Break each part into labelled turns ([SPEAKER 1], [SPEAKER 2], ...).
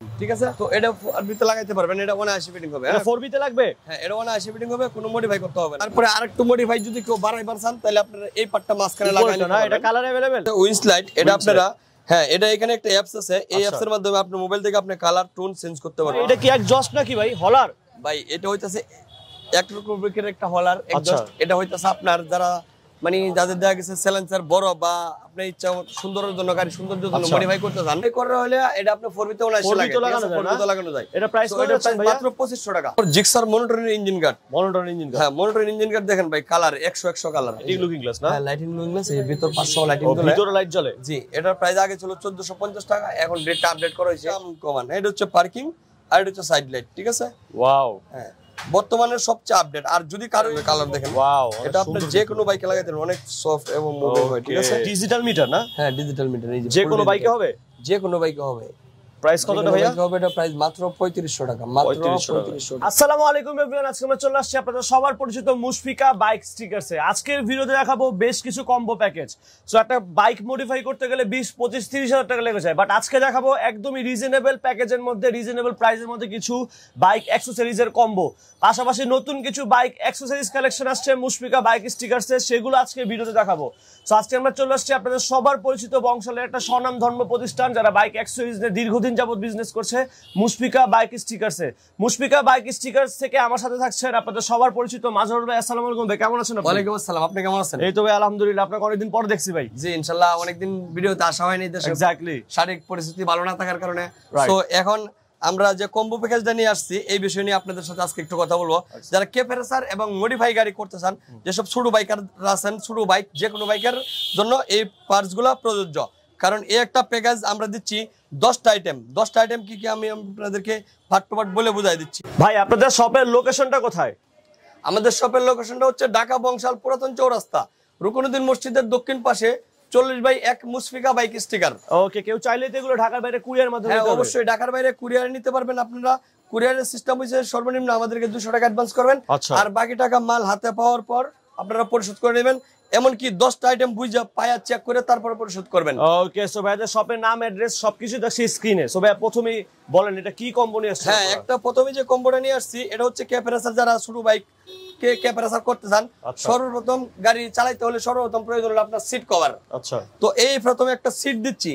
[SPEAKER 1] ঠিক আছে। তো এটা 4B তে লাগাইতে পারবেন, এটা 180 ফিটিং হবে।
[SPEAKER 2] এটা 4B তে লাগবে?
[SPEAKER 1] হ্যাঁ, এটা 180 ফিটিং হবে, কোনো মডিফাই করতে হবে না। তারপরে আরেকটু মডিফাই যদি কেউ বাড়াইবার চান তাহলে আপনারা এই পার্টটা মাঝখানে লাগাই নিতে পারবেন।
[SPEAKER 2] এটা কালার अवेलेबल?
[SPEAKER 1] উইন্স লাইট, এটা আপনারা হ্যাঁ, এটা এখানে একটা অ্যাপস আছে, এই অ্যাপসের মাধ্যমে আপনি মোবাইল থেকে আপনি কালার টোন চেঞ্জ করতে পারবেন।
[SPEAKER 2] এটা কি এক্সজস্ট নাকি ভাই, হলার? ভাই
[SPEAKER 1] এটা হইতাছে এক রকমের একটা হলার এক্সজস্ট। এটা হইতাছে আপনার যারা মানে যাদের দেখা গেছে সাইলেন্সার বড় বা আপনি ইচ্ছা সুন্দরের জন্য গাড়ি সৌন্দর্যের জন্য মডিফাই করতে চান, এই করে হলে এটা আপনি 4B তে লাগানো যায়।
[SPEAKER 2] এটা প্রাইস কত আছে ভাই?
[SPEAKER 1] মাত্র 2500 টাকা। Gixxer monitoring engine guard.
[SPEAKER 2] হ্যাঁ,
[SPEAKER 1] মনিটরিং ইঞ্জিন গার্ড দেখেন ভাই, colour 100 colour.
[SPEAKER 2] Lighting looking glass না?
[SPEAKER 1] হ্যাঁ, লাইটিং লুকিং গ্লাস, এর ভিতর 500 লাইটিং জ্বলে।
[SPEAKER 2] ভিতরে লাইট জ্বলে?
[SPEAKER 1] জি, এটার প্রাইস আগে ছিল 1450 টাকা, এখন রেটটা আপডেট করা হয়েছে কমান। এটা হচ্ছে পার্কিং আর এটা হচ্ছে সাইড লাইট। ঠিক আছে।
[SPEAKER 2] ওয়াও।
[SPEAKER 1] হ্যাঁ, বর্তমানে সবচেয়ে আপডেট। আর যদি কারো কালার দেখেন, ওয়াও, এটা আপনি যে কোনো বাইকে লাগাইতে অনেক সফট এবং মুভিং হয়। ঠিক আছে।
[SPEAKER 2] ডিজিটাল মিটার না?
[SPEAKER 1] হ্যাঁ, ডিজিটাল মিটার। এই
[SPEAKER 2] যে কোনো বাইকে হবে?
[SPEAKER 1] যে কোনো বাইকে হবে।
[SPEAKER 2] প্রাইস কতটা ভাইয়া?
[SPEAKER 1] এটা প্রাইস মাত্র 3500 টাকা। মাত্র 3500 টাকা।
[SPEAKER 2] আসসালামু আলাইকুম এভরিওয়ান, আজকে আমরা চলে আসছি আপনাদের সবার পরিচিত মুশফিকা বাইক স্টিকারসে। আজকের ভিডিওতে দেখাবো বেশ কিছু কম্বো প্যাকেজ। সো একটা বাইক মডিফাই করতে গেলে 20, 25, 30 হাজার টাকা লেগে যায়, বাট আজকে দেখাবো একদমই রিজনেবল প্যাকেজের মধ্যে, রিজনেবল প্রাইসের মধ্যে কিছু বাইক অ্যাক্সেসরিজের কম্বো। পাশাপাশি নতুন কিছু বাইক অ্যাক্সেসরিজ কালেকশন আসছে মুশফিকা বাইক স্টিকারসে, সেগুলো আজকে ভিডিওতে দেখাবো। সো আজকে আমরা চলে আসছি আপনাদের সবার পরিচিত বংশালের একটা স্বনাম ধর্ম প্রতিষ্ঠান যারা বাইক অ্যাক্সেসরিজ নিয়ে দীর্ঘদিন যাবত বিজনেস করছে, মুশফিকা বাইক স্টিকারসে। মুশফিকা বাইক স্টিকারস থেকে আমার সাথে থাকছেন আপনাদের সবার পরিচিত মাজহারুল ভাই। আসসালামু আলাইকুম ভাই, কেমন আছেন আপনি?
[SPEAKER 1] ওয়ালাইকুম আসসালাম, আপনি কেমন আছেন?
[SPEAKER 2] এই তো ভাই আলহামদুলিল্লাহ, আপনাকে অনেকদিন পর দেখছি ভাই।
[SPEAKER 1] জি ইনশাআল্লাহ, অনেকদিন ভিডিওতে আসা হয়নি, দেশে
[SPEAKER 2] এক্স্যাক্টলি
[SPEAKER 1] শারীরিক পরিস্থিতি ভালো না থাকার কারণে। সো এখন আমরা যে কম্বো প্যাকেজটা নিয়ে আসছি এই বিষয় নিয়ে আপনাদের সাথে আজকে একটু কথা বলবো। যারা কেফেরেসার এবং মডিফাই গাড়ি করতে চান, যেসব ছোট বাইকার আছেন, ছোট বাইক যে কোনো বাইকের জন্য এই পার্টসগুলো প্রযোজ্য। কারণ এই একটা প্যাকেজ আমরা দিচ্ছি 10টা আইটেম। 10টা আইটেম কি কি আমি আপনাদেরকে পার্ট টু পার্ট বলে বুঝাই দিচ্ছি।
[SPEAKER 2] ভাই আপনাদের শপের লোকেশনটা কোথায়?
[SPEAKER 1] আমাদের শপের লোকেশনটা হচ্ছে ঢাকা বংশাল পুরাতন চৌরাস্তা, রুকনুদ্দিন মসজিদের দক্ষিণ পাশে 40/1 মুশফিকা বাইক স্টিকার।
[SPEAKER 2] ওকে, কেউ চাইলে তো এগুলো ঢাকার বাইরে কুরিয়ার মাধ্যমে?
[SPEAKER 1] হ্যাঁ অবশ্যই, ঢাকার বাইরে কুরিয়ারে নিতে পারবেন আপনারা। কুরিয়ারের সিস্টেম হচ্ছে সর্বনিম্ন আমাদেরকে 200 টাকা অ্যাডভান্স করবেন, আর বাকি টাকা মাল হাতে পাওয়ার পর আপনারা পরিশোধ করে নেবেন। এমনকি 10টা আইটেম বুঝা পায়া চেক করে তারপর পরিশোধ করবেন।
[SPEAKER 2] ওকে, সো ভাইদের শপের নাম, অ্যাড্রেস সবকিছু দেখছি স্ক্রিনে। সো ভাই প্রথমেই বলেন এটা কি কম্বো নিয়ে আসছেন?
[SPEAKER 1] হ্যাঁ, একটা প্রথমে যে কম্বোটা নিয়ে আসছি এটা হচ্ছে ক্যাপেরাসার। যারা শুরু বাইক কে ক্যাপেরাসার করতে চান, সর্বপ্রথম গাড়ি চালাইতে হলে সর্বপ্রথম প্রয়োজন হলো আপনার সিট কভার। আচ্ছা, তো এই প্রথমে একটা সিট দিচ্ছি,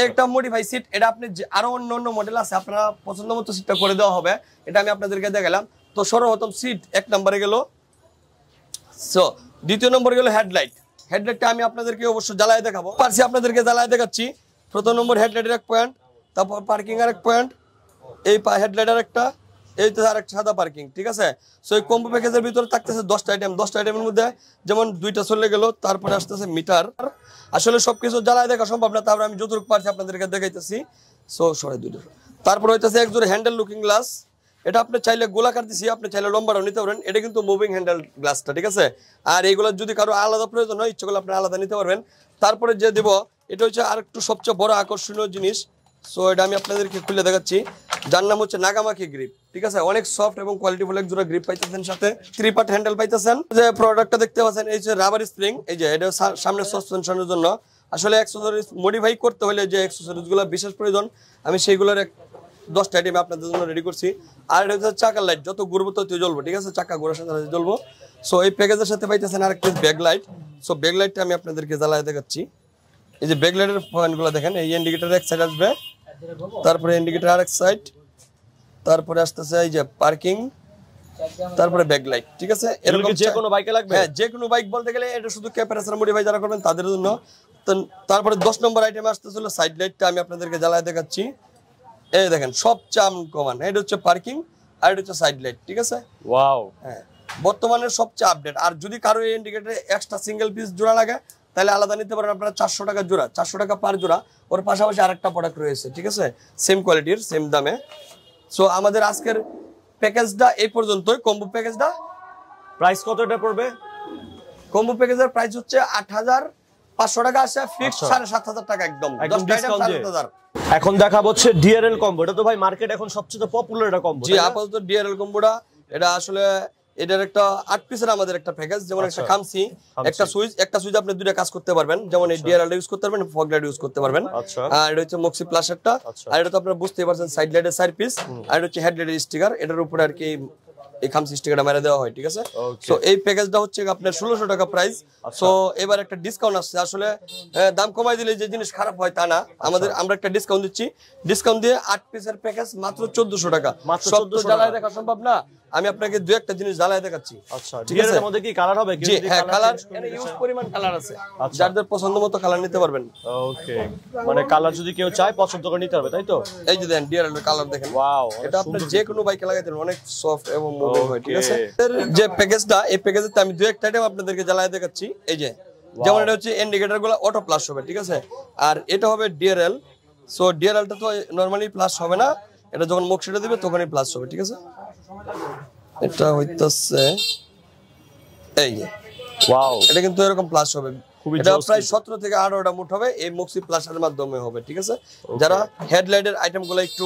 [SPEAKER 1] একটা মডিফাই সিট। এটা আপনি আরো অন্য মডেল আছে, আপনারা পছন্দ মতো সিটটা করে দেওয়া হবে। এটা আমি আপনাদেরকে দেখালাম। তো সর্বপ্রথম সিট এক নম্বরে গেল। সো দ্বিতীয় নম্বরে গেল হেডলাইট। হেডলাইটটা আমি আপনাদেরকে অবশ্যই জ্বালায় দেখাবো, পারছি আপনাদেরকে জ্বালায় দেখাচ্ছি। প্রথম নম্বর হেডলাইটের এক পয়েন্ট, তারপর পার্কিং আর এক পয়েন্ট, এই হেডলাইটের একটা, এই তো আর একটা সাদা পার্কিং। ঠিক আছে। সো এই কম্বো প্যাকেজের ভিতরে থাকতেছে 10টা আইটেম। 10টা আইটেমের মধ্যে যেমন 2টা চলে গেল, তারপরে আসতেছে মিটার। আসলে সবকিছু জ্বালায় দেখা সম্ভব না, তারপরে আমি যতটুকু পারছি আপনাদেরকে দেখাইতেছি। সো সরাই 2টা। তারপর হইতেছে এক জোড়া হ্যান্ডেল লুকিং গ্লাস। এটা আপনি চাইলে গোলাকার দিছি, আপনি চাইলে লম্বাটাও নিতে পারেন। এটা কিন্তু মুভিং হ্যান্ডেল গ্লাসটা। ঠিক আছে। আর এইগুলো যদি কারো আলাদা প্রয়োজন হয়, ইচ্ছে করলে আপনি আলাদা নিতে পারবেন। তারপরে যে দেব এটা হচ্ছে আর একটু সবচেয়ে বড় আকর্ষণীয় জিনিস। সো এটা আমি আপনাদেরকে খুলে দেখাচ্ছি, যার নাম হচ্ছে নাগামাকি গ্রিপ। ঠিক আছে। অনেক সফট এবং কোয়ালিটিফুল এক জোড়া গ্রিপ পাইতেছেন, সাথে 3 পার্ট হ্যান্ডেল পাইতেছেন। যে প্রোডাক্টটা দেখতে পাচ্ছেন এই যে রাবার স্প্রিং, এই যে এটা সামনে সাসপেনশনের জন্য। আসলে অ্যাক্সেসরিজ মডিফাই করতে হলে যে অ্যাক্সেসরিজগুলো বিশেষ প্রয়োজন, আমি সেইগুলোর 10টা আইটেম আপনাদের জন্য রেডি করছি। আর এটা হচ্ছে চাকার লাইট, যত ঘুরবো তত জ্বলবো। ঠিক আছে, চাকা ঘোরার সাথে সাথে জ্বলবো। সো এই প্যাকেজের সাথে পাইতেছেন আরেকটা ব্যাক লাইট। সো ব্যাক লাইটটা আমি আপনাদেরকে জ্বালায় দেখাচ্ছি। এই যে ব্যাক লাইটের পয়েন্টগুলো দেখেন, এই ইন্ডিকেটর এক সাইড আসবে, তারপরে ইন্ডিকেটর আরেক সাইড, তারপরে আসতেছে এই যে পার্কিং, তারপরে ব্যাক লাইট। ঠিক আছে। এরকম
[SPEAKER 2] যে কোনো বাইকে লাগবে?
[SPEAKER 1] হ্যাঁ, যে কোনো বাইক বলতে গেলে এটা শুধু ক্যাপারেসার মডিফাই যারা করবেন তাদের জন্য। তারপরে 10 নম্বর আইটেম আসতেছিল সাইড লাইটটা, আমি আপনাদেরকে জ্বালায় দেখাচ্ছি। এই দেখেন সবচেয়ে কমান, এটা হচ্ছে পার্কিং আর এটা হচ্ছে সাইড লাইট। ঠিক আছে।
[SPEAKER 2] ওয়াও।
[SPEAKER 1] হ্যাঁ, বর্তমানে সবচেয়ে আপডেট। আর যদি কারো এই ইন্ডিকেটরে এক্সট্রা সিঙ্গেল পিস জোড়া লাগে তাহলে আলাদা নিতে পারেন আপনারা 400 টাকা জোড়া, 400 টাকা পার জোড়া। ওর পাশাপাশি আরেকটা প্রোডাক্ট রয়েছে। ঠিক আছে, সেম কোয়ালিটির সেম দামে। সো আমাদের আজকের প্যাকেজটা এই পর্যন্তই। কম্বো প্যাকেজটা
[SPEAKER 2] প্রাইস কত এটা পড়বে?
[SPEAKER 1] কম্বো প্যাকেজের প্রাইস হচ্ছে 8500 টাকা, আছে ফিক্সড 7500 টাকা একদম। 10টা আইটেম 7500।
[SPEAKER 2] এখন দেখা হচ্ছে ডিআরএল কম্বো। এটা তো ভাই মার্কেট এখন সবচেয়ে পপুলার একটা কম্বো।
[SPEAKER 1] জি, আপাতত ডিআরএল কম্বোটা এটা আসলে এটার একটা 8 পিসের আমাদের একটা প্যাকেজ, যেমন একটা খামসি, একটা সুইচ আপনি দুইটা কাজ করতে পারবেন, যেমন এই ডিআরএল ইউজ করতে পারবেন, ফগ লাইট ইউজ করতে পারবেন। আর এটা হচ্ছে মক্সি প্লাস একটা, আর এটা তো আপনারা বুঝতেই পারছেন সাইড লাইটের 4 পিস, আর এটা হচ্ছে হেড লাইটের স্টিকার, এটার উপরে আর কি এই খামসি স্টিকারটা মেরে দেওয়া হয়, ঠিক আছে। সো এই প্যাকেজটা হচ্ছে আপনার 1600 টাকা প্রাইস। সো এবার একটা ডিসকাউন্ট আসছে, আসলে দাম কমাই দিলে যে জিনিস খারাপ হয় তা না, আমরা একটা ডিসকাউন্ট দিচ্ছি। ডিসকাউন্ট দিয়ে 8 পিসের প্যাকেজ মাত্র 1400 টাকা। সব তো জ্বালায় দেখা সম্ভব না, আমি আপনাকে দুই একটা জিনিস জ্বালায় দেখাচ্ছি।
[SPEAKER 2] আচ্ছা, ঠিক আছে। এর মধ্যে কি কালার হবে?
[SPEAKER 1] জি হ্যাঁ, কালার এখানে ইউজ পরিমাণ কালার আছে, যাদের পছন্দ মতো কালার নিতে পারবেন।
[SPEAKER 2] ওকে, মানে কালার যদি কেউ চায় পছন্দ করে নিতে পারবে, তাই তো?
[SPEAKER 1] এই যে দেন ডিআরএল এর কালার দেখেন, ওয়াও, এটা আপনি যে কোনো বাইকে লাগাইতে পারেন, অনেক সফট এবং মুভিং হয়, ঠিক আছে। এর যে প্যাকেজটা, এই প্যাকেজেতে আমি দুই একটা আইটেম আপনাদেরকে জ্বালায় দেখাচ্ছি। এই যে যেমন এটা হচ্ছে ইন্ডিকেটর গুলো অটো প্লাস হবে, ঠিক আছে, আর এটা হবে ডিআরএল। সো ডিআরএলটা তো নরমালি প্লাস হবে না, এটা যখন মক্সিটা দিবে তখনই প্লাস হবে, ঠিক আছে। এটা হইতাছে এই যে ওয়াও, এটা কিন্তু এরকম প্লাস হবে, এটা প্রায় 17 থেকে 18টা মুট হবে, এই মক্সি প্লাসের মাধ্যমে হবে, ঠিক আছে। যারা হেডলাইটের আইটেমগুলো একটু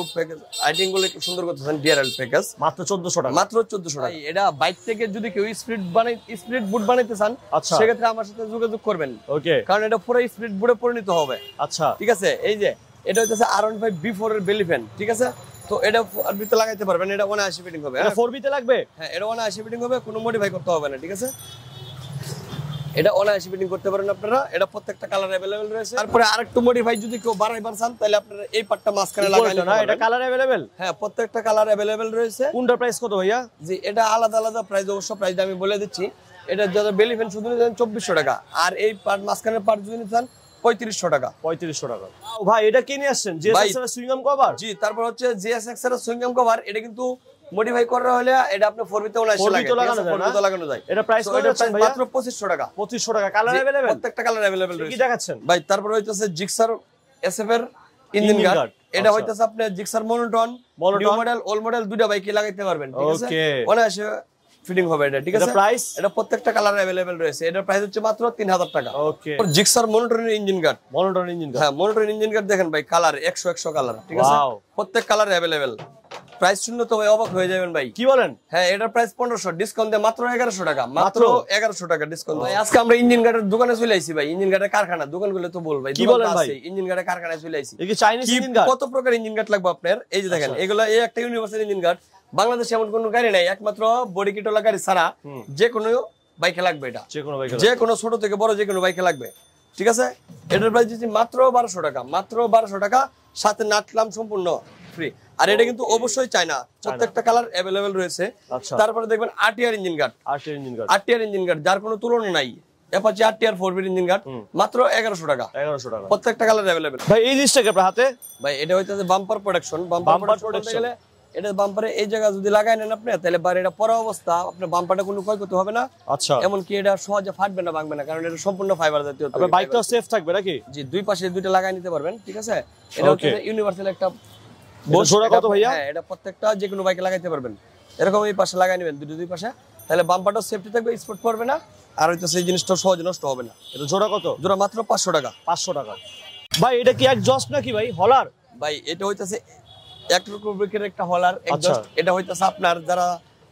[SPEAKER 1] আইটেমগুলো একটু সুন্দর করতেছেন, ডিআরএল প্যাকেজ মাত্র 1400 টাকা, মাত্র 1400 টাকা। এটা বাইক থেকে যদি কেউ স্প্লিট বুট বানাইতে চান, সেক্ষেত্রে আমার সাথে যোগাযোগ করবেন, ওকে, কারণ এটা পুরো স্প্লিট বুটে পরিণত হবে। আচ্ছা, ঠিক আছে। এই যে এটা হচ্ছে R15 B4 এর বেলি ফ্যান, ঠিক আছে। তো এটা ফোরবিতে লাগাইতে পারবেন, এটা 79 ফিটিং হবে। এটা ফোরবিতে লাগবে? হ্যাঁ, এটা 79 ফিটিং হবে, কোনো মডিফাই করতে হবে না, ঠিক আছে। এটা 79 ফিটিং করতে পারেন আপনারা, এটা প্রত্যেকটা কালার अवेलेबल রয়েছে। তারপরে আরেকটু মডিফাই যদি কেউ বাড়াইবার চান, তাহলে আপনারা এই পার্টটা মাঝখানে লাগাইলে না, এটা কালার अवेलेबल। হ্যাঁ, প্রত্যেকটা কালার अवेलेबल রয়েছে। কোনটার প্রাইস কত ভাইয়া? জি, এটা আলাদা আলাদা প্রাইস, অবশ্য প্রাইসটা আমি বলে দিচ্ছি। এটা যাদের বেলি ফ্যান শুধু নিতেন 2400 টাকা, আর এই পার্ট মাঝখানের পার্ট যদি নিতেন 3500 টাকা। 3500 টাকা। ভাই এটা কি নিয়ে আসছেন? জিএসএক্স এর সুইংগাম কভার? জি, তারপর হচ্ছে জিএসএক্স এর সুইংগাম কভার, এটা কিন্তু মডিফাই করা হলে এটা আপনি 4বিতে 79 লাগে, 4বিতে লাগানো যায়। এটা প্রাইস মাত্র 2500 টাকা। 2500 টাকা। Colour available? প্রত্যেকটা কালার अवेलेबल রয়েছে। কি দেখাচ্ছেন ভাই? তারপর হইতাছে জিক্সার এসএফ এর ইঞ্জিন গার্ড, এটা হইতাছে আপনি Gixxer monotone, new model, old model দুইটা বাইকে লাগাইতে পারবেন, ঠিক আছে। ওকে, 79 ফিটিং হবে এটা, ঠিক আছে। প্রাইস এটা প্রত্যেকটা কালার अवेलेबल রয়েছে, এটার প্রাইস হচ্ছে মাত্র 3000 টাকা। ওকে, জিক্সার মনোটনের ইঞ্জিন গার্ড, হ্যাঁ, মনোটন ইঞ্জিন গার্ড দেখেন ভাই, কালার 100 কালার, ঠিক আছে, প্রত্যেক কালার अवेलेबल। প্রাইস শুনলে তো ভাই অবাক হয়ে যাবেন ভাই। কি বলেন? হ্যাঁ, এটার প্রাইস 1500, ডিসকাউন্ট দিয়ে মাত্র 1100 টাকা, মাত্র 1100 টাকা ডিসকাউন্ট। ভাই আজকে আমরা ইঞ্জিন গার্ডের দোকানে চলে আইছি ভাই, ইঞ্জিন গার্ডের কারখানা, দোকানগুলো তো বল ভাই। কি বলেন ভাই? ইঞ্জিন গার্ডের কারখানায় চলে আইছি। এই কি চাইনিজ ইঞ্জিন গার্ড? কত প্রকার ইঞ্জিন গার্ড লাগবে আপনার? এই যে দেখেন, এগুলা এই একটা ইউনিভার্সাল ইঞ্জিন গার্ড, বাংলাদেশে এমন কোনো গাড়ি নাই, একমাত্র বডি কিট ওলা গাড়ি ছাড়া যে কোনো বাইকে লাগবে এটা, যে কোনো ছোট থেকে বড় যে কোনো বাইকে লাগবে, ঠিক আছে। এটার প্রাইস দিচ্ছি মাত্র 1200 টাকা, মাত্র 1200 টাকা, সাথে নাটলাম সম্পূর্ণ ফ্রি। আর এটা কিন্তু অবশ্যই চাই না, প্রত্যেকটা কালার अवेलेबल রয়েছে। তারপরে দেখবেন RTR engine guard, RTR engine guard যার কোনো তুলনা নাই, Apache RTR 4B engine guard, মাত্র 1100 টাকা, 1100 টাকা, প্রত্যেকটা কালার अवेलेबल। ভাই এই জিনিসটা কি আপনার হাতে? ভাই এটা হইতাছে বাম্পার প্রোটেকশন। বাম্পার প্রোটেকশন গেলে এটা বাম্পারে এই জায়গা যদি লাগাই নেন আপনি, তাহলে বাড়িটা পরা অবস্থা আপনার বাম্পারটা কোনো ক্ষয় করতে হবে না। আচ্ছা, এমন কি এটা সহজে ফাটবে না, ভাঙবে না, কারণ এটা সম্পূর্ণ ফাইবার জাতীয়। আপনার বাইকটা সেফ থাকবে নাকি? জি, দুই পাশে দুইটা লাগাই নিতে পারবেন, ঠিক আছে। এটা হচ্ছে ইউনিভার্সাল একটা জোড়া। কত ভাইয়া? হ্যাঁ, এটা প্রত্যেকটা যে কোনো বাইকে লাগাইতে পারবেন, এরকম এই পাশে লাগাই নেবেন দুই পাশে, তাহলে বাম্পারটা সেফটি থাকবে, স্পট পড়বে না, আর হইতাছে এই জিনিসটা সহজে নষ্ট হবে না। এটা জোড়া কত? জোড়া মাত্র 500 টাকা। 500 টাকা। ভাই এটা কি এক্সজস্ট নাকি ভাই, হলার? ভাই এটা হইতাছে এক রকমের একটা হলার এক্সজস্ট। এটা হইতাছে আপনার যারা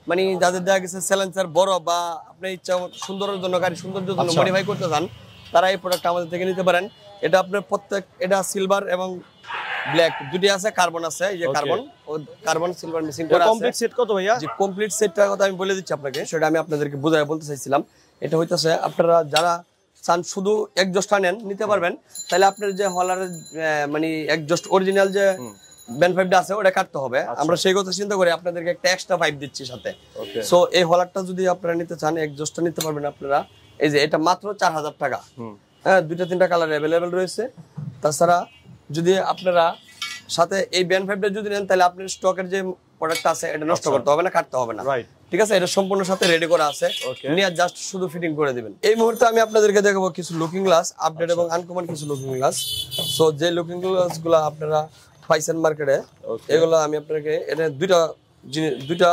[SPEAKER 1] মানে যাদের দেখা গেছে সাইলেন্সার বড়, বা আপনি ইচ্ছা সুন্দরের জন্য গাড়ি সৌন্দর্যের জন্য মডিফাই করতে চান, তারা এই প্রোডাক্টটা আমাদের থেকে নিতে পারেন। এটা আপনার প্রত্যেক, এটা সিলভার এবং ব্ল্যাক দুটি আছে, কার্বন আছে, এই যে কার্বন ও কার্বন সিলভার মিক্সিং করা আছে। কমপ্লিট সেট কত ভাইয়া? জি, কমপ্লিট সেটটার কথা আমি বলে দিচ্ছি আপনাকে, সেটা আমি আপনাদেরকে বুঝায় বলতে চাইছিলাম। এটা হইতাছে আপনারা যারা চান শুধু এক্সজস্টটা নেন নিতে পারবেন, তাহলে আপনার যে হলারের মানে এক্সজস্ট অরিজিনাল যে ব্যান্ড পাইপটা আছে ওটা কাটতে হবে। আমরা সেই কথা চিন্তা করে আপনাদেরকে একটা এক্সট্রা পাইপ দিচ্ছি সাথে। সো এই হলারটা যদি আপনারা নিতে চান, এক্সজস্টটা নিতে পারবেন আপনারা। এই যে এটা মাত্র 4000 টাকা। হ্যাঁ, দুইটা তিনটা কালার अवेलेबल রয়েছে। তাছাড়া যদি আপনারা সাথে এই ব্যান্ড পাইপটা যদি নেন, তাহলে আপনার স্টকের যে প্রোডাক্ট আছে এটা নষ্ট করতে হবে না, কাটতে হবে না, ঠিক আছে। এটা সম্পূর্ণ সাথে রেডি করা আছে, নিয়ে জাস্ট শুধু ফিটিং করে দিবেন। এই মুহূর্তে আমি আপনাদেরকে দেখাবো কিছু লুকিং গ্লাস আপডেট এবং আনকমন কিছু লুকিং গ্লাস। সো যে লুকিং গ্লাস গুলো আপনারা পাইছেন মার্কেটে, এগুলো আমি আপনাকে এটা দুইটা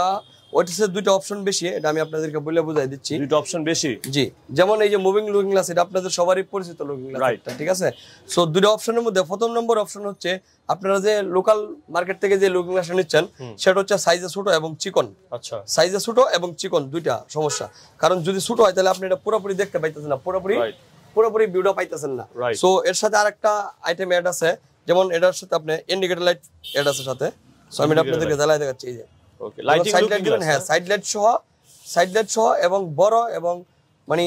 [SPEAKER 1] ওইটা হচ্ছে দুইটা অপশন বেশি, এটা আমি আপনাদেরকে বলে বুঝাই দিচ্ছি।
[SPEAKER 2] দুইটা অপশন বেশি,
[SPEAKER 1] জি। যেমন এই যে মুভিং লুকিং গ্লাস, এটা আপনাদের সবারই পরিচিত লুকিং গ্লাস, ঠিক আছে। সো দুইটা অপশনের মধ্যে প্রথম নম্বর অপশন হচ্ছে আপনারা যে লোকাল মার্কেট থেকে যে লুকিং গ্লাস নিচ্ছেন সেটা হচ্ছে সাইজে ছোট এবং চিকন।
[SPEAKER 2] আচ্ছা,
[SPEAKER 1] সাইজে ছোট এবং চিকন দুইটা সমস্যা। কারণ যদি ছোট হয় তাহলে আপনি এটা পুরোপুরি দেখতে পাইতেছেন না, পুরোপুরি ভিউটা পাইতেছেন না। সো এর সাথে আরেকটা আইটেম অ্যাড আছে, যেমন এটার সাথে আপনি ইন্ডিকেটর লাইট অ্যাড আছে সাথে। সো আমি আপনাদেরকে জ্বালাই দেখাচ্ছি। এই যে
[SPEAKER 2] ওকে, লাইটিং লুকিং গ্লাস,
[SPEAKER 1] হ্যাঁ, সাইড লাইট সহ এবং বড় এবং মানে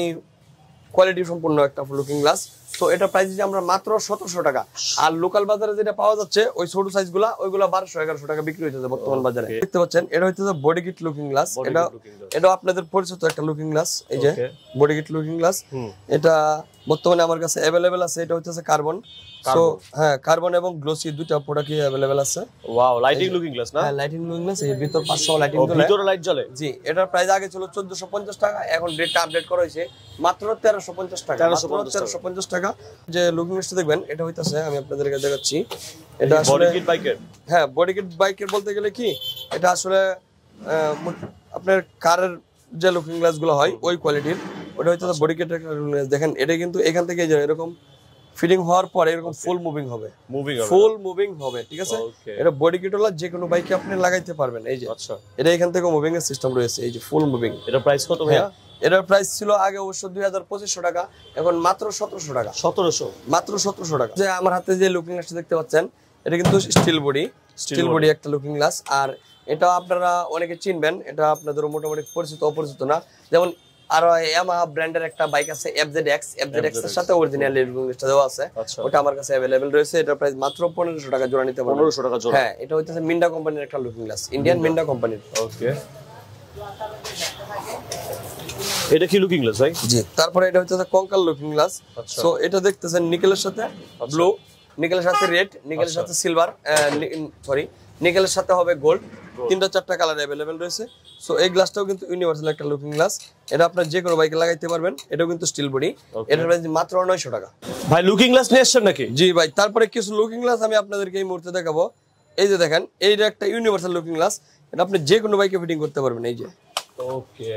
[SPEAKER 1] কোয়ালিটি সম্পূর্ণ একটা লুকিং গ্লাস। তো এটা প্রাইস দিচ্ছি আমরা মাত্র 1700 টাকা। আর লোকাল বাজারে যেটা পাওয়া যাচ্ছে ওই ছোট সাইজগুলা, ওইগুলা 1200-1100 টাকা বিক্রি হইতেছে বর্তমান বাজারে। দেখতে পাচ্ছেন এটা হচ্ছে বডি কিট লুকিং গ্লাস। এটা আপনাদের পরিচিত একটা লুকিং গ্লাস। এই যে বডি কিট লুকিং গ্লাস, এটা বর্তমানে আমার কাছে अवेलेबल আছে। এটা হচ্ছে কার্বন। সো হ্যাঁ, কার্বন এবং গ্লোসি দুইটা প্রোডাক্টই अवेलेबल আছে।
[SPEAKER 2] ওয়াও, লাইটিং লুকিং গ্লাস না?
[SPEAKER 1] হ্যাঁ, লাইটিং লুকিং গ্লাস। এই ভিতর 500 লাইটিং জ্বলে,
[SPEAKER 2] ভিতরে লাইট জ্বলে।
[SPEAKER 1] জি। এটার প্রাইস আগে ছিল 1450 টাকা, এখন রেটটা আপডেট করা হয়েছে মাত্র 1350 টাকা। 1350 টাকা। যে লুকিং গ্লাসটা দেখবেন, এটা হইতাছে, আমি আপনাদেরকে দেখাচ্ছি। এটা আসলে
[SPEAKER 2] বডি কিট বাইকের,
[SPEAKER 1] হ্যাঁ, বডি কিট বাইকের বলতে গেলে কি, এটা আসলে আপনার কারের যে লুকিং গ্লাসগুলো হয় ওই কোয়ালিটির, ওটা হচ্ছে বডি কিট লুকিং গ্লাস। দেখেন এটা কিন্তু এখান থেকে যে এরকম ফিটিং হওয়ার পরে এরকম ফুল মুভিং হবে, ফুল মুভিং হবে, ঠিক আছে। এটা বডি কিট হলো যে কোনো বাইকে আপনি লাগাইতে পারবেন। এই যে আচ্ছা, এটা এখান থেকে মুভিং এর সিস্টেম রয়েছে, এই যে ফুল মুভিং।
[SPEAKER 2] এটা প্রাইস কত ভাইয়া?
[SPEAKER 1] এটার প্রাইস ছিল আগে অবশ্য 2500 টাকা, এখন মাত্র 1700 টাকা।
[SPEAKER 2] 1700,
[SPEAKER 1] মাত্র 1700 টাকা। যে আমার হাতে যে লুকিং গ্লাসটা দেখতে পাচ্ছেন, এটা কিন্তু স্টিল বডি একটা লুকিং গ্লাস। আর এটা আপনারা অনেকে চিনবেন, এটা আপনাদের মোটামুটি পরিচিত অপরিচিত না। যেমন আরো ইয়ামাহা ব্র্যান্ডের একটা বাইক আছে FZX এর সাথে অরিজিনাল লুকিং গ্লাসটা দেওয়া আছে, ওটা আমার কাছে अवेलेबल রয়েছে। এটার প্রাইস মাত্র 1500 টাকা জোড়া নিতে পারবেন।
[SPEAKER 2] 1500 টাকা জোড়া?
[SPEAKER 1] হ্যাঁ, এটা হচ্ছে মিন্ডা কোম্পানির একটা লুকিং গ্লাস, ইন্ডিয়ান মিন্ডা কোম্পানির।
[SPEAKER 2] ওকে, এটা কি লুকিং গ্লাস ভাই?
[SPEAKER 1] জি। তারপরে এটা হচ্ছে কঙ্কাল লুকিং গ্লাস। সো এটা দেখতেছেন নিকেলের সাথে ব্লু, নিকেলের সাথে রেড, নিকেলের সাথে সিলভার, নিকেলের সাথে হবে গোল্ড, 3-4টা কালার अवेलेबल রয়েছে। সো এই গ্লাসটাও কিন্তু ইউনিভার্সাল একটা লুকিং গ্লাস। এটা আপনার যে কোনো বাইকে লাগাইতে পারবেন। এটাও কিন্তু স্টিল বডি। এটার প্রাইস মাত্র 900 টাকা।
[SPEAKER 2] ভাই লুকিং গ্লাস নিয়ে আসছেন নাকি?
[SPEAKER 1] জি ভাই। তারপরে কিছু লুকিং গ্লাস আমি আপনাদেরকে এই মুহূর্তে দেখাবো। এই যে দেখেন, এইটা একটা ইউনিভার্সাল লুকিং গ্লাস, এটা আপনি যে কোনো বাইকে ফিটিং করতে পারবেন। এই যে
[SPEAKER 2] ওকে,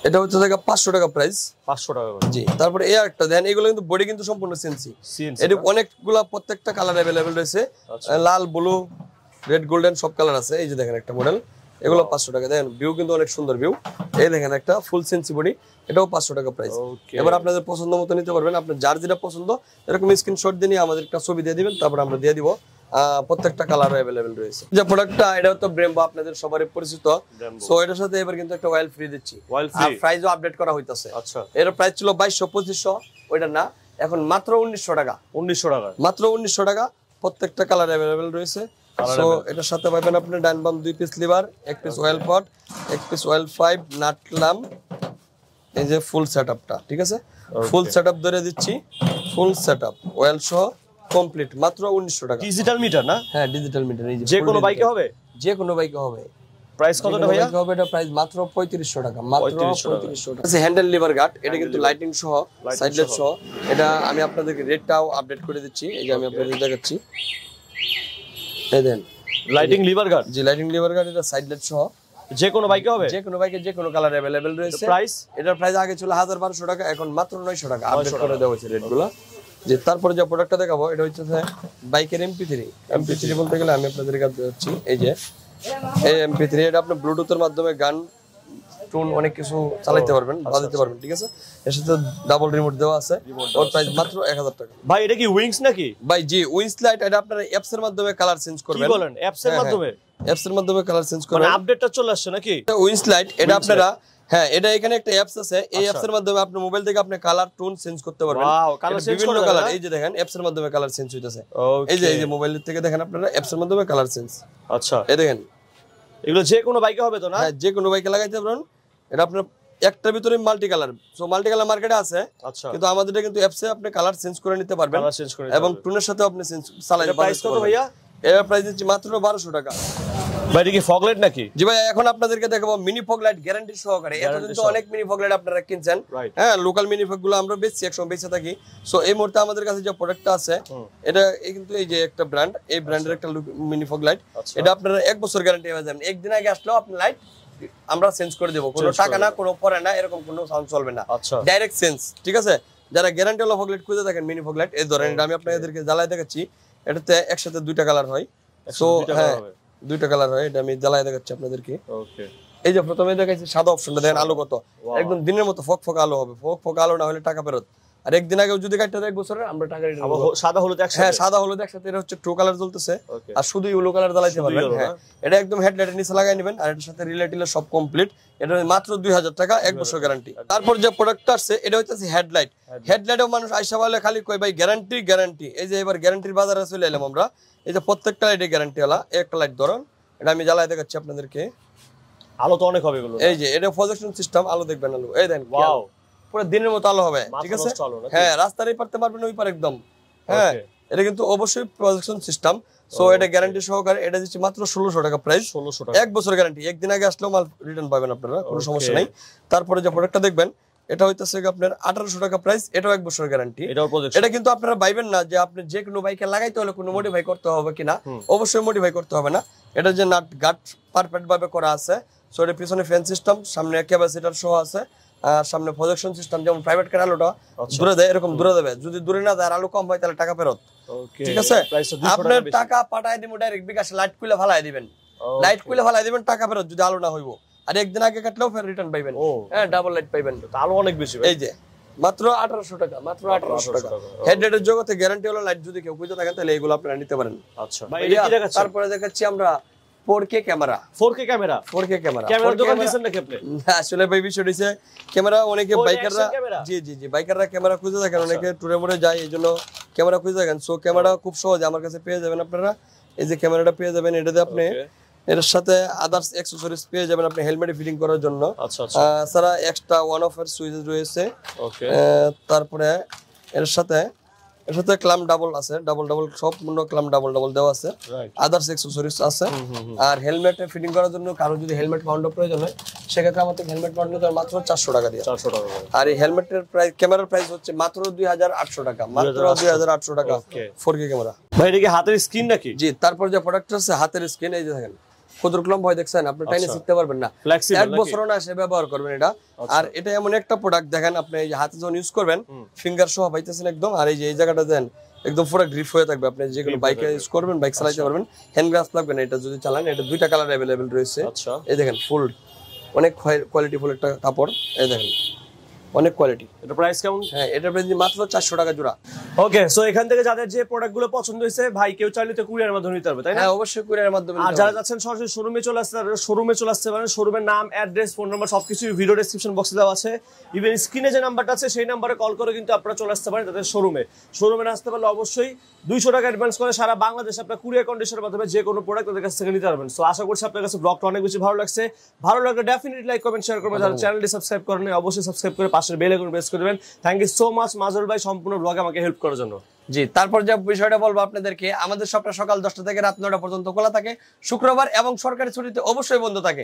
[SPEAKER 1] এটা হচ্ছে 500 টাকা প্রাইস।
[SPEAKER 2] 500 টাকা। জি।
[SPEAKER 1] তারপরে এই একটা দেন, এগুলো কিন্তু বডি কিন্তু সম্পূর্ণ সিএনসি। এটা অনেকগুলা প্রত্যেকটা কালার अवेलेबल রয়েছে, লাল, ব্লু, রেড, গোল্ডেন সব কালার আছে। এই যে দেখেন একটা মডেল, এগুলো 500 টাকা। দেখেন ভিউ কিন্তু অনেক সুন্দর ভিউ। এই দেখেন একটা ফুল সিএনসি বডি, এটাও 500 টাকা প্রাইস। এবার আপনাদের পছন্দ মতো নিতে পারবেন। আপনার যার যেটা পছন্দ এরকম স্ক্রিনশট দিয়ে আমাদের একটা ছবি দিয়ে দিবেন, তারপর আমরা দিয়ে দিব। প্রত্যেকটা কালার अवेलेबल রয়েছে। যে প্রোডাক্টটা, এটা তো ব্রেম্বো, আপনাদের সবারই পরিচিত। সো এটার সাথে এবার কিন্তু একটা অয়েল ফ্রি দিচ্ছি, আর প্রাইসও আপডেট করা হইতাছে। আচ্ছা, এর প্রাইস ছিল 2200-2500, ওইটা না, এখন মাত্র 1900 টাকা। 1900 টাকা, মাত্র 1900 টাকা। প্রত্যেকটা কালার अवेलेबल রয়েছে। সো এটার সাথে পাবেন আপনি ডান বাম 2 পিস লিভার, 1 পিস অয়েল পট, 1 piece oil pipe, nut lamp, এই যে ফুল সেটআপটা, ঠিক আছে। ফুল সেটআপ ধরে দিচ্ছি, ফুল সেটআপ অয়েল সহ কমপ্লিট, মাত্র 1900 টাকা।
[SPEAKER 2] ডিজিটাল মিটার না? হ্যাঁ, ডিজিটাল মিটার। এই যে কোনো বাইকে হবে? যে কোনো বাইকে হবে। প্রাইস কতটা ভাইয়া? হবে এটা প্রাইস মাত্র 3500 টাকা, মাত্র 3500 টাকা। আছে হ্যান্ডেল লিভার গার্ড, এটা কিন্তু লাইটিং সহ, সাইড লাইট সহ। এটা আমি আপনাদেরকে রেটটাও আপডেট করে দিচ্ছি। এই যে আমি আপনাদের দেখাচ্ছি, এই দেন লাইটিং লিভার গার্ড। জি, লাইটিং লিভার গার্ড, এটা সাইড লাইট সহ। যে কোনো বাইকে হবে? যে কোনো বাইকে যে কোনো কালার अवेलेबल রয়েছে। প্রাইস, এটার প্রাইস আগে ছিল 1200 টাকা, এখন মাত্র 900 টাকা আপডেট করে দেওয়া হয়েছে রেটগুলো। যে তারপরে যে প্রোডাক্টটা দেখাবো, এটা হচ্ছে বাইকের MP3 বলতে গেলে আমি আপনাদের কাছে যাচ্ছি। এই যে এই MP3, এটা আপনি ব্লুটুথের মাধ্যমে গান টুন অনেক কিছু চালাতে পারবেন, বাজাতে পারবেন, ঠিক আছে। এর সাথে ডাবল রিমোট দেওয়া আছে। ওর প্রাইস মাত্র 1000 টাকা। ভাই এটা কি উইংস নাকি? ভাই জি, উইংস লাইট। এটা আপনারা অ্যাপস এর মাধ্যমে কালার চেঞ্জ করবেন। কি বলেন, অ্যাপস এর মাধ্যমে? অ্যাপস এর মাধ্যমে কালার চেঞ্জ করবেন, মানে আপডেটটা চলে আসছে নাকি? উইংস লাইট, এটা আপনারা, হ্যাঁ, এটা এখানে একটা অ্যাপস আছে। এই অ্যাপস এর মাধ্যমে আপনি মোবাইল থেকে আপনি কালার টোন চেঞ্জ করতে পারবেন। ওয়াও, কালার চেঞ্জ বিভিন্ন কালার। এই যে দেখেন অ্যাপস এর মাধ্যমে কালার চেঞ্জ হইতাছে। এই যে মোবাইল থেকে দেখেন আপনারা অ্যাপস এর মাধ্যমে কালার চেঞ্জ। আচ্ছা, এই দেখেন, এগুলো যে কোনো বাইকে হবে তো না? হ্যাঁ, যে কোনো বাইকে লাগাইতে পারবেন। এটা আপনার একটার ভিতরে multi colour. So multi colour মার্কেটে আছে। আচ্ছা, কিন্তু আমাদের এটা কিন্তু অ্যাপসে আপনি কালার চেঞ্জ করে নিতে পারবেন, এবং টোনের সাথে আপনি চেঞ্জ চালাতে পারবেন। প্রাইস কত ভাইয়া? এর প্রাইস দিচ্ছি মাত্র 1200 টাকা। ভাই এটা কি ফগ লাইট নাকি? জি ভাই, এখন আপনাদেরকে দেখাবো মিনি ফগ লাইট গ্যারান্টি সহকারে। এতদিন তো অনেক মিনি ফগ লাইট আপনারা কিনছেন, হ্যাঁ, লোকাল মিনি ফগ গুলো আমরা বেচছি, একসময় বেচে থাকি। সো এই মুহূর্তে আমাদের কাছে যে প্রোডাক্টটা আছে, এটা কিন্তু এই যে একটা ব্র্যান্ড, এই ব্র্যান্ডের একটা মিনি ফগ লাইট। এটা আপনারা 1 বছর গ্যারান্টি পাবেন। একদিন আগে আসলেও আপনি লাইট
[SPEAKER 1] আমরা চেঞ্জ করে দেব, কোনো টাকা না, কোনো পরে না, এরকম কোনো সাউন্ড চলবে না, ডাইরেক্ট চেঞ্জ। ঠিক আছে, যারা গ্যারান্টি হলো ফগ লাইট খুঁজে দেখেন, মিনি ফগ লাইট এই ধরেন, এটা আমি আপনাদেরকে জ্বালায় দেখাচ্ছি। এটাতে একসাথে দুইটা কালার হয়, সো হ্যাঁ দুইটা কালার হয়, এটা আমি জ্বালায় দেখাচ্ছি আপনাদেরকে। ওকে, এই যে প্রথমে দেখাচ্ছি সাদা অপশনটা, দেখেন আলো কত, একদম দিনের মতো ফক ফক আলো হবে, ফক ফক আলো না হলে টাকা ফেরত। আর একদিন আগেও যদি কাটতে দেয় 1 বছরের, আমরা টাকা রিটার্ন করব।
[SPEAKER 2] সাদা হলুদ একসাথে,
[SPEAKER 1] হ্যাঁ সাদা হলুদ একসাথে, এটা হচ্ছে ট্রু কালার জ্বলতেছে, আর শুধু ইয়েলো কালার জ্বালাইতে পারবেন। হ্যাঁ, এটা একদম হেডলাইটের নিচে লাগাই নেবেন, আর এটার সাথে রিলেটিলে সব কমপ্লিট। এটা মাত্র 2000 টাকা, 1 বছর গ্যারান্টি। তারপর যে প্রোডাক্টটা আসছে এটা হচ্ছে হেডলাইট। হেডলাইটেও মানুষ আইসা বলে খালি কই ভাই গ্যারান্টি গ্যারান্টি, এই যে এবার গ্যারান্টির বাজারে চলে এলাম আমরা। এই যে প্রত্যেকটা লাইটে গ্যারান্টি वाला একটা লাইট ধরুন, এটা আমি জ্বালাই দেখাচ্ছি আপনাদেরকে।
[SPEAKER 2] আলো তো অনেক হবে এগুলো।
[SPEAKER 1] এই যে এটা প্রজেকশন সিস্টেম, আলো দেখবেন আলো, এই দেখেন ওয়াও, পুরো দিনের মতো আলো হবে। ঠিক আছে, হ্যাঁ রাস্তার এই পারতে পারবেন ওই পার একদম। হ্যাঁ, এটা কিন্তু অবশ্যই প্রজেকশন সিস্টেম। সো এটা গ্যারান্টি সহকারে, এটা দিচ্ছি মাত্র 1600 টাকা প্রাইস, 1600 টাকা, 1 বছর গ্যারান্টি। একদিন আগে আসলেও মাল রিটার্ন পাবেন আপনারা, কোনো সমস্যা নাই। তারপরে যে প্রোডাক্টটা দেখবেন এটা হইতাছে আপনার 1800 টাকা প্রাইস, এটাও 1 বছর গ্যারান্টি। এটা কিন্তু আপনারা ভাইবেন না যে আপনি যে কোনো বাইকে লাগাইতে হলে কোনো মডিফাই করতে হবে কিনা, অবশ্যই মডিফাই করতে হবে না। এটা যে নাট গাট পারফেক্ট ভাবে করা আছে। সো এর পিছনে ফ্যান সিস্টেম, সামনে ক্যাপাসিটর সহ আছে, আর সামনে প্রজেকশন সিস্টেম, যেমন প্রাইভেট কার আলোটা দূরে দেয় এরকম দূরে দেবে, যদি দূরে না দেয় আর আলো কম হয় তাহলে টাকা ফেরত। ঠিক আছে, আপনার টাকা পাঠায় দিব ডাইরেক্ট বিকাশে, লাইট খুলে ফালাই দিবেন, লাইট খুলে ফালাই দিবেন, টাকা ফেরত যদি আলো না হইব। আর একদিন আগে কাটলেও ফের রিটার্ন পাইবেন। হ্যাঁ, ডাবল লাইট পাইবেন,
[SPEAKER 2] আলো অনেক বেশি।
[SPEAKER 1] এই যে মাত্র 1800 টাকা, মাত্র 1800 টাকা। হেডলাইটের জগতে গ্যারান্টি হলো লাইট যদি কেউ খুঁজে থাকেন তাহলে এগুলো আপনারা নিতে পারেন। আচ্ছা, তারপরে দেখাচ্ছি আমরা 4K camera. 4K camera, 4K camera. ক্যামেরার দোকান দিবেন নাকি আপনি? আসলে ভাই বিষয় হইছে ক্যামেরা অনেকে বাইকাররা, জি জি জি, বাইকাররা ক্যামেরা খুঁজে থাকেন, অনেকে টুরে মুরে যায়, এইজন্য ক্যামেরা খুঁজে থাকেন। সো ক্যামেরা খুব সহজে আমার কাছে পেয়ে যাবেন আপনারা। এই যে ক্যামেরাটা পেয়ে যাবেন, এটাতে আপনি এর সাথে আদার্স অ্যাকসেসরিজ পেয়ে যাবেন আপনি হেলমেটে ফিটিং করার জন্য। আচ্ছা আচ্ছা, সারা এক্সট্রা ওয়ান অফ এর সুইচ রয়েছে। ওকে, তারপরে এর সাথে ক্লাম ডাবল আছে, ডাবল সম্পূর্ণ ক্লাম ডাবল দেওয়া আছে, আদার্স অ্যাকসেসরিজ আছে। আর হেলমেটে ফিটিং করার জন্য কারো যদি হেলমেট মাউন্ট প্রয়োজন হয় সেক্ষেত্রে আমাদের হেলমেট মাউন্ট নিতে মাত্র 400 টাকা দিয়ে। 400 টাকা। আর এই হেলমেটের প্রাইস, ক্যামেরার প্রাইস হচ্ছে মাত্র 2800 টাকা, মাত্র 2800 টাকা 4K ক্যামেরা।
[SPEAKER 2] ভাই এটা কি হাতের স্ক্রিন নাকি?
[SPEAKER 1] জি, তারপর যে প্রোডাক্ট আছে হাতের স্ক্রিন, এই যে দেখেন ক্ষুদ্র কলম ভয় দেখছেন, আপনি টাইনে শিখতে পারবেন না, 1 বছর না সে ব্যবহার করবেন এটা। আর এটা এমন একটা প্রোডাক্ট দেখেন, আপনি এই যে হাতে যখন ইউজ করবেন ফিঙ্গার সহ পাইতেছেন একদম। আর এই যে এই জায়গাটা দেন একদম পুরো গ্রিপ হয়ে থাকবে, আপনি যে কোনো বাইকে ইউজ করবেন, বাইক চালাতে পারবেন, হ্যান্ড গ্লাভস লাগবে না এটা যদি চালান। এটা দুইটা কালার अवेलेबल রয়েছে। এই দেখেন ফুল, অনেক কোয়ালিটি ফুল একটা কাপড়, এই দেখেন অনেক কোয়ালিটি। এটা প্রাইস কেমন? হ্যাঁ, এটা প্রাইস মাত্র 400 টাকা জোড়া।
[SPEAKER 2] ওকে, সো এখান থেকে যাদের যে প্রোডাক্টগুলো পছন্দ হয়েছে ভাই কেউ চাইলে তো কুরিয়ারের মাধ্যমে নিতে পারবে, তাই না?
[SPEAKER 1] হ্যাঁ, অবশ্যই কুরিয়ারের মাধ্যমে।
[SPEAKER 2] আর যারা যাচ্ছেন সরাসরি শোরুমে চলে আসতে, শোরুমে চলে আসতে পারেন। শোরুমের নাম, অ্যাড্রেস, ফোন নাম্বার সবকিছু ভিডিও ডেসক্রিপশন বক্সে দেওয়া আছে। ইভেন স্ক্রিনে যে নাম্বারটা আছে সেই নাম্বারে কল করে কিন্তু আপনারা চলে আসতে পারেন তাদের শোরুমে। শোরুমে আসতে পারলে অবশ্যই 200 টাকা অ্যাডভান্স করে সারা বাংলাদেশে আপনারা কুরিয়ার কন্ডিশনের মাধ্যমে যে কোনো প্রোডাক্ট তাদের কাছ থেকে নিতে পারবেন। সো আশা করছি আপনার কাছে ব্লগটা অনেক বেশি ভালো লাগছে। ভালো লাগলে ডেফিনেটলি লাইক কমেন্ট শেয়ার করবেন। যারা চ্যানেলটি সাবস্ক্রাইব করেন অবশ্যই সাবস্ক্রাইব করে পাশের বেল আইকন প্রেস করে দেবেন। থ্যাংক ইউ সো মাচ মাজল ভাই সম্পূর্ণ ব্লগে আমাকে হেল্প করার জন্য।
[SPEAKER 1] জি, তারপর যে বিষয়টা বলবো আপনাদেরকে, আমাদের শপটা সকাল 10টা থেকে রাত 9টা পর্যন্ত খোলা থাকে, শুক্রবার এবং সরকারি ছুটিতে অবশ্যই বন্ধ থাকে।